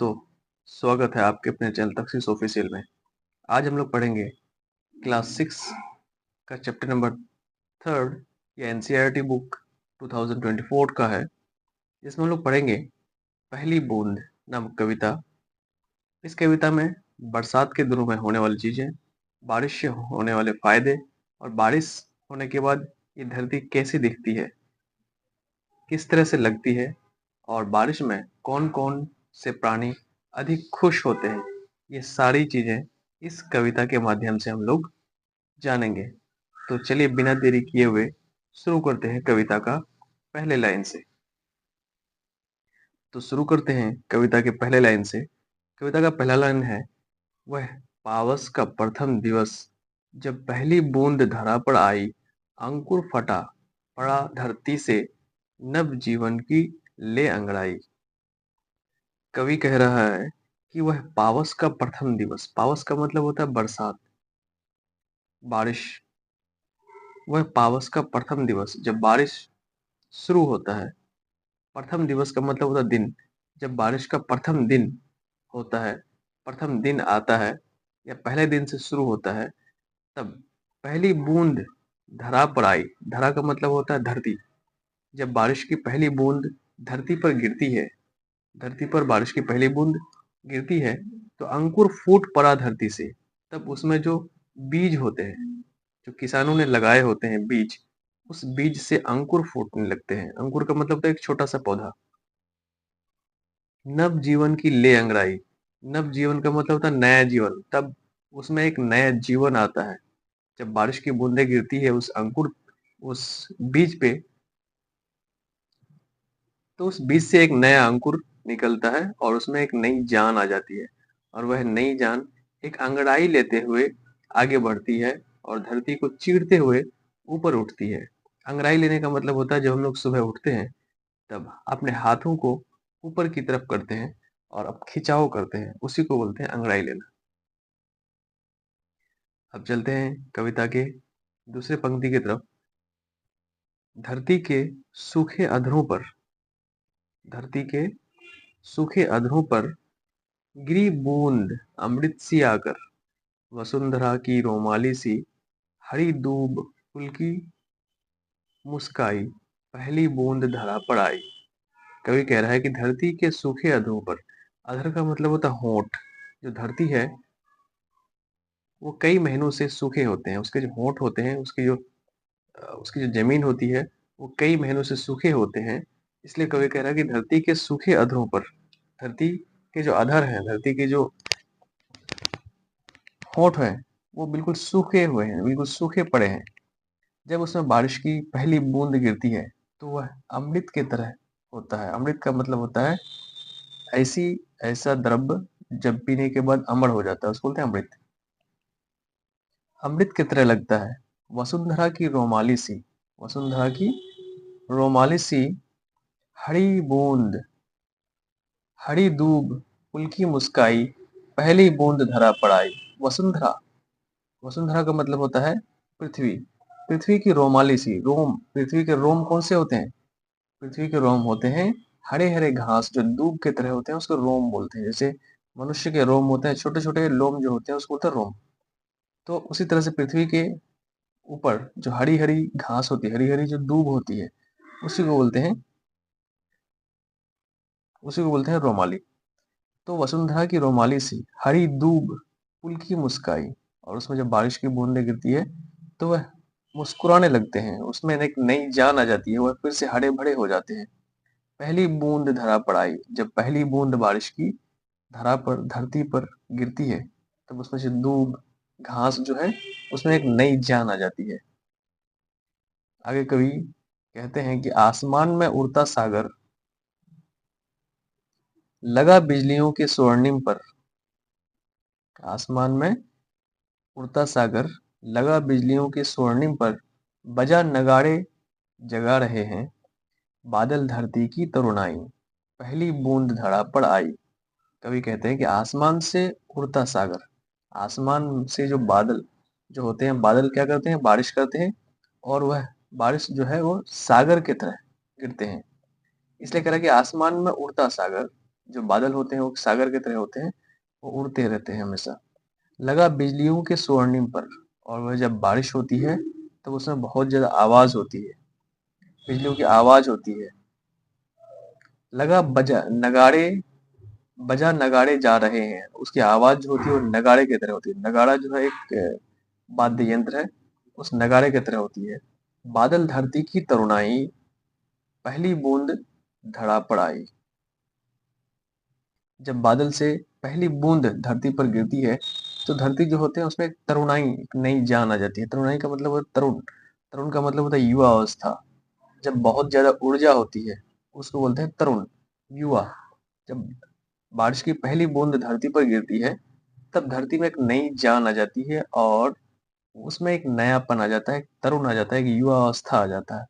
दोस्तों, स्वागत है आपके अपने चैनल तखसीस ऑफिशियल में। आज हम लोग पढ़ेंगे क्लास 6 का चैप्टर नंबर 3 या एनसीईआरटी बुक 2024 का है। जिसमें हम लोग पढ़ेंगे पहली बूंद नामक कविता। इस कविता में बरसात के दिनों में होने वाली चीजें, बारिश से होने वाले फायदे और बारिश होने के बाद ये धरती कैसी दिखती है, किस तरह से लगती है और बारिश में कौन कौन से प्राणी अधिक खुश होते हैं, ये सारी चीजें इस कविता के माध्यम से हम लोग जानेंगे। तो चलिए बिना देरी किए हुए शुरू करते हैं कविता का पहले लाइन से। तो शुरू करते हैं कविता के पहले लाइन से। कविता का पहला लाइन है, वह पावस का प्रथम दिवस जब पहली बूंद धरा पर आई, अंकुर फटा पड़ा धरती से, नव जीवन की ले अंगड़ाई। कवि कह रहा है कि वह पावस का प्रथम दिवस, पावस का मतलब होता है बरसात, बारिश। वह पावस का प्रथम दिवस जब बारिश शुरू होता है, प्रथम दिवस का मतलब होता है दिन, जब बारिश का प्रथम दिन होता है, प्रथम दिन आता है या पहले दिन से शुरू होता है, तब पहली बूंद धरा पर आई। धरा का मतलब होता है धरती। जब बारिश की पहली बूंद धरती पर गिरती है, धरती पर बारिश की पहली बूंद गिरती है, तो अंकुर फूट पड़ा धरती से। तब उसमें जो बीज होते हैं, जो किसानों ने लगाए होते हैं बीज, उस बीज से अंकुर फूटने लगते हैं। अंकुर का मतलब होता है एक छोटा सा पौधा। नव जीवन की ले अंगड़ाई, नव जीवन का मतलब होता है नया जीवन। तब उसमें एक नया जीवन आता है। जब बारिश की बूंदें गिरती है उस अंकुर, उस बीज पे, तो उस बीज से एक नया अंकुर निकलता है और उसमें एक नई जान आ जाती है। और वह नई जान एक अंगड़ाई लेते हुए आगे बढ़ती है और धरती को चीरते हुए ऊपर उठती है। अंगड़ाई लेने का मतलब होता है जब हम लोग सुबह उठते हैं तब अपने हाथों को ऊपर की तरफ करते हैं और अब खिंचाव करते हैं, उसी को बोलते हैं अंगड़ाई लेना। अब चलते हैं कविता के दूसरे पंक्ति की तरफ। धरती के सूखे अधरों पर, धरती के सूखे अधरों पर गिरी बूंद अमृत सी आकर, वसुंधरा की रोमाली सी, हरी दूब फूल की मुस्काई, पहली बूंद धरा पर आई। कवि कह रहा है कि धरती के सूखे अधरों पर, अधर का मतलब होता है होंठ। जो धरती है वो कई महीनों से सूखे होते हैं, उसके जो होंठ होते हैं, उसकी जो जमीन होती है वो कई महीनों से सूखे होते हैं। इसलिए कवि कह रहा है कि धरती के सूखे अधरों पर, धरती के जो अधर हैं, धरती के जो होंठ हैं, वो बिल्कुल सूखे हुए हैं, बिल्कुल सूखे पड़े हैं। जब उसमें बारिश की पहली बूंद गिरती है तो वह अमृत की तरह होता है। अमृत का मतलब होता है ऐसी ऐसा द्रव्य जब पीने के बाद अमर हो जाता है, उसको बोलते हैं अमृत। अमृत की तरह लगता है। वसुंधरा की रोमाली सी, वसुंधरा की रोमाली सी, हरी बूंद, हरी दूब फूल की मुस्काई, पहली बूंद धरा पड़ाई। वसुंधरा, वसुंधरा का मतलब होता है पृथ्वी। पृथ्वी की रोमाली सी, रोम, पृथ्वी के रोम कौन से होते हैं? पृथ्वी के रोम होते हैं हरे हरे घास जो दूब के तरह होते हैं, उसको रोम बोलते हैं। जैसे मनुष्य के रोम होते हैं, छोटे छोटे लोम जो होते हैं उसको बोलते हैं रोम। तो उसी तरह से पृथ्वी के ऊपर जो हरी हरी घास होती है, हरी हरी जो दूब होती है, उसी को बोलते हैं, उसी को बोलते हैं रोमाली। तो वसुंधरा की रोमाली सी, हरी दूब फूल की मुस्काई, और उसमें जब बारिश की बूंदें गिरती है तो वह मुस्कुराने लगते हैं, उसमें एक नई जान आ जाती है, वह फिर से हरे भरे हो जाते हैं। पहली बूंद धरा पर आई, जब पहली बूंद बारिश की धरा पर, धरती पर गिरती है, तब उसमें से दूब घास जो है उसमें एक नई जान आ जाती है। आगे कवि कहते हैं कि आसमान में उड़ता सागर लगा बिजलियों के स्वर्णिम पर, आसमान में उड़ता सागर लगा बिजलियों के स्वर्णिम पर, बजा नगाड़े जगा रहे हैं बादल धरती की तरुणाई, पहली बूंद धरा पर आई। कवि कहते हैं कि आसमान से उड़ता सागर, आसमान से जो बादल जो होते हैं, बादल क्या करते हैं? बारिश करते हैं, और वह बारिश जो है वो सागर की तरह गिरते हैं। इसलिए कह रहा है कि आसमान में उड़ता सागर जो बादल होते हैं वो सागर की तरह होते हैं, वो उड़ते रहते हैं हमेशा। लगा बिजलियों के स्वर्णिम पर, और वह जब बारिश होती है तब उसमें बहुत ज्यादा आवाज होती है, बिजलियों की आवाज होती है। लगा बजा नगाड़े जा रहे हैं, उसकी आवाज जो होती है वो नगाड़े की तरह होती है। नगाड़ा जो है एक वाद्य यंत्र है, उस नगाड़े की तरह होती है। बादल धरती की तरुणाई, पहली बूंद धड़ा पर आई। जब बादल से पहली बूंद धरती पर गिरती है तो धरती जो होते हैं उसमें एक तरुणाई, एक नई जान आ जाती है। तरुणाई का मतलब है तरुण, तरुण का मतलब होता है युवा अवस्था। जब बहुत ज्यादा ऊर्जा होती है उसको बोलते हैं तरुण, युवा। जब बारिश की पहली बूंद धरती पर गिरती है तब धरती में एक नई जान आ जाती है और उसमें एक नयापन आ जाता है, एक तरुण आ जाता है, एक युवा अवस्था आ जाता है।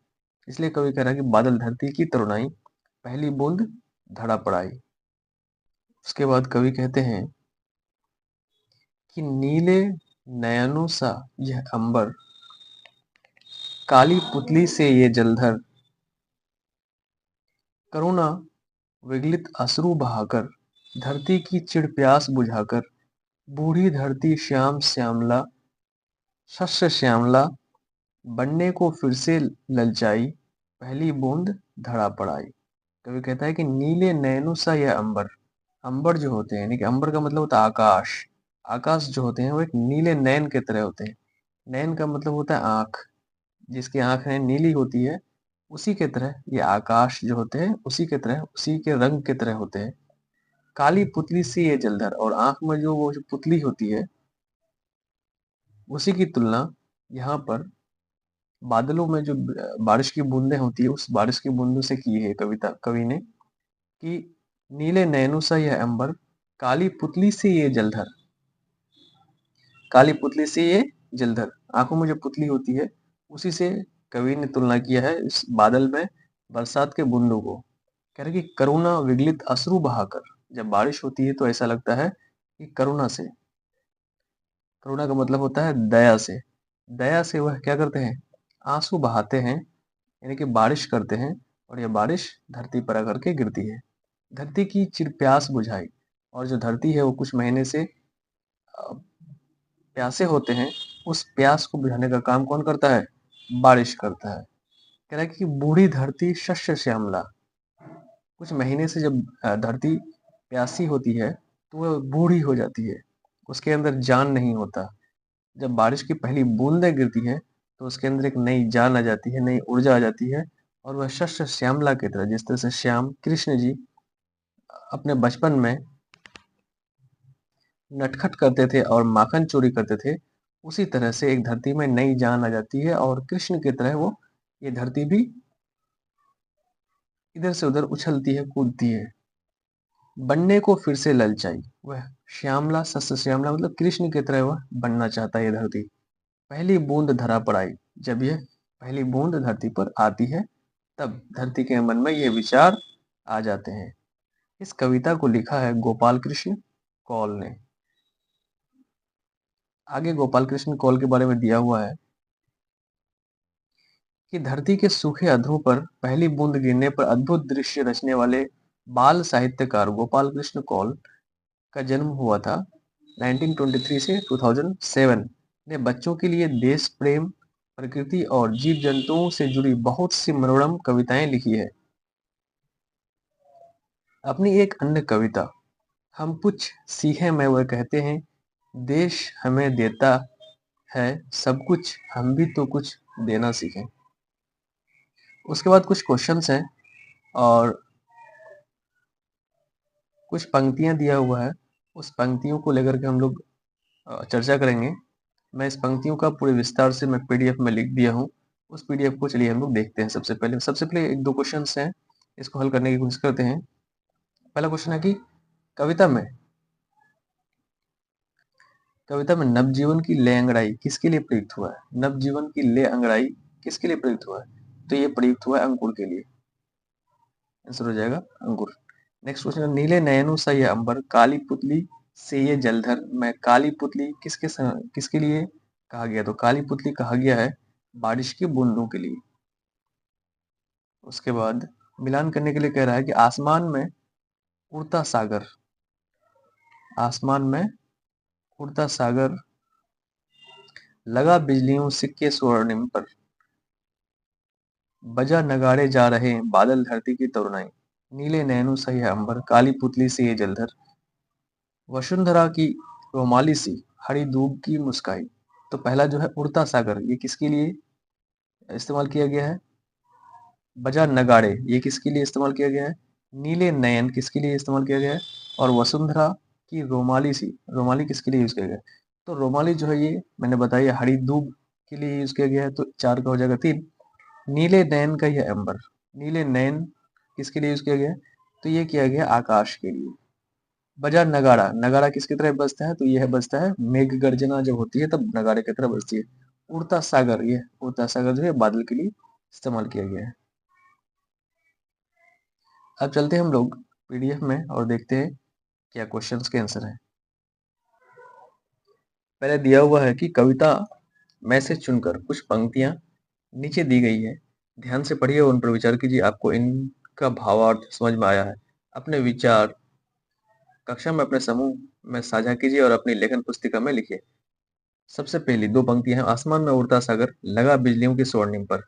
इसलिए कवि कह रहा है कि बादल धरती की तरुणाई, पहली बूंद धड़ा पड़ाई। उसके बाद कवि कहते हैं कि नीले नयनों सा यह अंबर, काली पुतली से ये जलधर, करुणा विगलित अश्रु बहाकर, धरती की चिड़ प्यास बुझाकर, बूढ़ी धरती श्याम श्यामला, शस्य श्यामला, बनने को फिर से ललचाई, पहली बूंद धड़ा पड़ाई। कवि कहता है कि नीले नैनों सा यह अंबर, अंबर जो होते हैं, यानी कि अंबर का मतलब होता है आकाश। आकाश जो होते हैं वो एक नीले नैन के तरह होते हैं। नैन का मतलब होता है आंख, जिसकी आंख है नीली होती है, उसी के तरह ये आकाश जो होते हैं उसी के तरह, उसी के रंग के तरह होते हैं। काली पुतली से ये जलधर, और आंख में जो वो जो पुतली होती है उसी की तुलना यहाँ पर बादलों में जो बारिश की बूंदें होती है उस बारिश की बूंदों से की है कविता कवि ने, कि नीले नैनों सा यह अंबर, काली पुतली से ये जलधर। काली पुतली से ये जलधर, आंखों में जो पुतली होती है उसी से कवि ने तुलना किया है इस बादल में बरसात के बूंदों को। कह रहे कि करुणा विगलित अश्रु बहाकर, जब बारिश होती है तो ऐसा लगता है कि करुणा से, करुणा का मतलब होता है दया से, दया से वह क्या करते हैं, आंसू बहाते हैं, यानी कि बारिश करते हैं, और यह बारिश धरती पर आकर के गिरती है। धरती की चिर प्यास बुझाई, और जो धरती है वो कुछ महीने से प्यासे होते हैं, उस प्यास को बुझाने का काम कौन करता है, बारिश करता है। कह रहा है कि बूढ़ी धरती शस्य श्यामला, कुछ महीने से जब धरती प्यासी होती है तो वह बूढ़ी हो जाती है, उसके अंदर जान नहीं होता। जब बारिश की पहली बूंदें गिरती है तो उसके अंदर एक नई जान आ जाती है, नई ऊर्जा आ जाती है, और वह शस्य श्यामला की तरह, जिस तरह से श्याम कृष्ण जी अपने बचपन में नटखट करते थे और माखन चोरी करते थे, उसी तरह से एक धरती में नई जान आ जाती है और कृष्ण की तरह वो ये धरती भी इधर से उधर उछलती है, कूदती है। बनने को फिर से ललचाई, वह श्यामला, सस्य श्यामला मतलब कृष्ण की तरह वह बनना चाहता है ये धरती। पहली बूंद धरा पर आई, जब यह पहली बूंद धरती पर आती है तब धरती के मन में ये विचार आ जाते हैं। इस कविता को लिखा है गोपाल कृष्ण कौल ने। आगे गोपाल कृष्ण कौल के बारे में दिया हुआ है कि धरती के सूखे अधरों पर पहली बूंद गिरने पर अद्भुत दृश्य रचने वाले बाल साहित्यकार गोपाल कृष्ण कौल का जन्म हुआ था 1923 से 2007। ने बच्चों के लिए देश प्रेम, प्रकृति और जीव जंतुओं से जुड़ी बहुत सी मनोरम कविताएं लिखी है। अपनी एक अन्य कविता हम कुछ सीखे में वह कहते हैं, देश हमें देता है सब कुछ, हम भी तो कुछ देना सीखें। उसके बाद कुछ क्वेश्चंस हैं और कुछ पंक्तियां दिया हुआ है, उस पंक्तियों को लेकर के हम लोग चर्चा करेंगे। मैं इस पंक्तियों का पूरे विस्तार से मैं पीडीएफ में लिख दिया हूँ, उस पीडीएफ को चलिए हम लोग देखते हैं। सबसे पहले एक दो क्वेश्चंस हैं, इसको हल करने की कोशिश करते हैं। पहला क्वेश्चन है कि कविता में कविता में नवजीवन की ले अंगड़ाई किसके लिए प्रयुक्त हुआ है? नवजीवन की ले अंगड़ाई किसके लिए प्रयुक्त हुआ है? तो ये प्रयुक्त हुआ है अंकुर के लिए। आंसर हो जाएगा अंकुर। नेक्स्ट क्वेश्चन है, नीले नयनों सा ये अंबर, काली पुतली से ये जलधर। मैं काली पुतली किसके लिए कहा गया? तो काली पुतली कहा गया है बारिश की बूंदों के लिए। उसके बाद मिलान करने के लिए कह रहा है कि आसमान में उड़ता सागर, आसमान में उड़ता सागर, लगा बिजलियों सिक्के स्वर्णिम पर, बजा नगाड़े जा रहे बादल धरती की तरुणाई, नीले नैनों सही है अंबर, काली पुतली से ये जलधर, वसुंधरा की रोमाली सी, हरी दूब की मुस्काई। तो पहला जो है उड़ता सागर, ये किसके लिए इस्तेमाल किया गया है? बजा नगाड़े, ये किसके लिए इस्तेमाल किया गया है? नीले नयन किसके लिए इस्तेमाल किया गया है? और वसुंधरा की रोमाली सी, रोमाली किसके लिए यूज किया गया है? तो रोमाली जो है ये मैंने बताया हरी दूब के लिए यूज किया गया है, तो 4 का हो जाएगा 3। नीले नयन का यह अंबर, नीले नयन किसके लिए यूज किया गया है? तो ये किया गया आकाश के लिए। बजा नगाड़ा, नगाड़ा किसकी तरह बजता है? तो यह बजता है मेघ गर्जना जब होती है तब नगाड़े की तरह बजती है। उड़ता सागर, ये उड़ता सागर जो है बादल के लिए इस्तेमाल किया गया है। अब चलते हैं हम लोग पीडीएफ में और देखते हैं क्या क्वेश्चंस के आंसर हैं। पहले दिया हुआ है कि कविता में से चुनकर कुछ पंक्तियां नीचे दी गई है, ध्यान से पढ़िए और उन पर विचार कीजिए, आपको इनका भावार्थ समझ में आया है। अपने विचार कक्षा में अपने समूह में साझा कीजिए और अपनी लेखन पुस्तिका में लिखिए। सबसे पहली 2 पंक्तियां हैं, आसमान में उड़ता सागर, लगा बिजलियों की स्वर्णिम पर,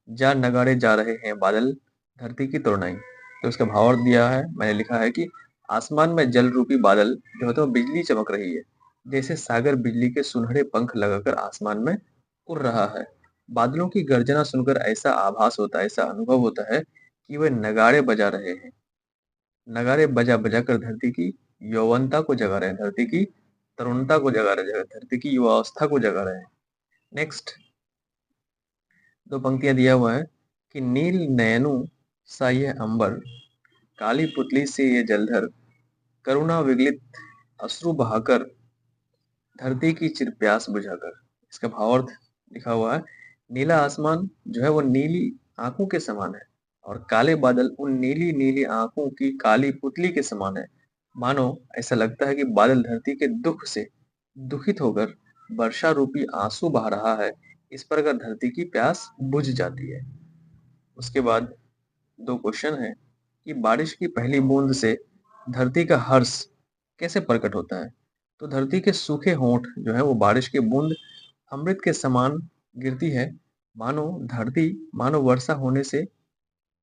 जा नगाड़े जा रहे हैं बादल धरती की तरुणाई। तो इसका भावार्थ दिया है, मैंने लिखा है कि आसमान में जल रूपी बादल जो होता है वो बिजली चमक रही है, जैसे सागर बिजली के सुनहरे पंख लगाकर आसमान में उड़ रहा है। बादलों की गर्जना सुनकर ऐसा आभास होता है, ऐसा अनुभव होता है कि वे नगाड़े बजा रहे हैं, नगाड़े बजा बजा कर धरती की यौवनता को जगा रहे हैं, धरती की तरुणता को जगा रहे हैं, धरती की युवावस्था को जगा रहे हैं। नेक्स्ट 2 पंक्तियां दिया हुआ है कि नील नयनों सा यह अंबर, काली पुतली से ये जलधर, करुणा विगलित अश्रु बहाकर, धरती की चिर प्यास बुझाकर। इसका भावार्थ लिखा हुआ है, नीला आसमान जो है वो नीली आंखों के समान है और काले बादल उन नीली नीली आंखों की काली पुतली के समान है। मानो ऐसा लगता है कि बादल धरती के दुख से दुखित होकर वर्षा रूपी आंसू बहा रहा है, इस पर अगर धरती की प्यास बुझ जाती है। उसके बाद 2 क्वेश्चन है कि बारिश की पहली बूंद से धरती का हर्ष कैसे प्रकट होता है? तो धरती के सूखे होंठ जो है वो बारिश की बूंद अमृत के समान गिरती है, मानो धरती, मानो वर्षा होने से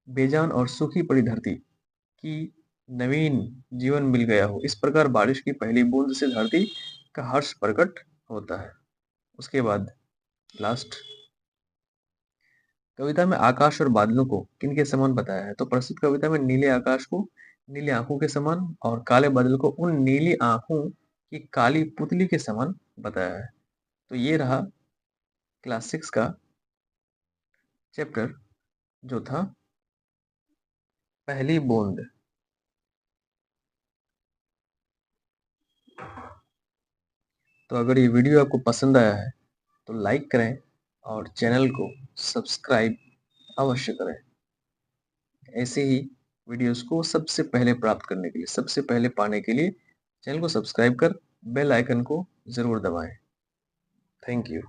बेजान और सूखी पड़ी धरती की नवीन जीवन मिल गया हो, इस प्रकार बारिश की पहली बूंद से धरती का हर्ष प्रकट होता है। उसके बाद लास्ट, कविता में आकाश और बादलों को किनके समान बताया है? तो प्रस्तुत कविता में नीले आकाश को नीली आंखों के समान और काले बादल को उन नीली आंखों की काली पुतली के समान बताया है। तो ये रहा क्लास 6 का चैप्टर जो था पहली बूंद। तो अगर ये वीडियो आपको पसंद आया है तो लाइक करें और चैनल को सब्सक्राइब अवश्य करें। ऐसे ही वीडियोस को सबसे पहले प्राप्त करने के लिए, सबसे पहले पाने के लिए चैनल को सब्सक्राइब कर बेल आइकन को जरूर दबाएं। Thank you.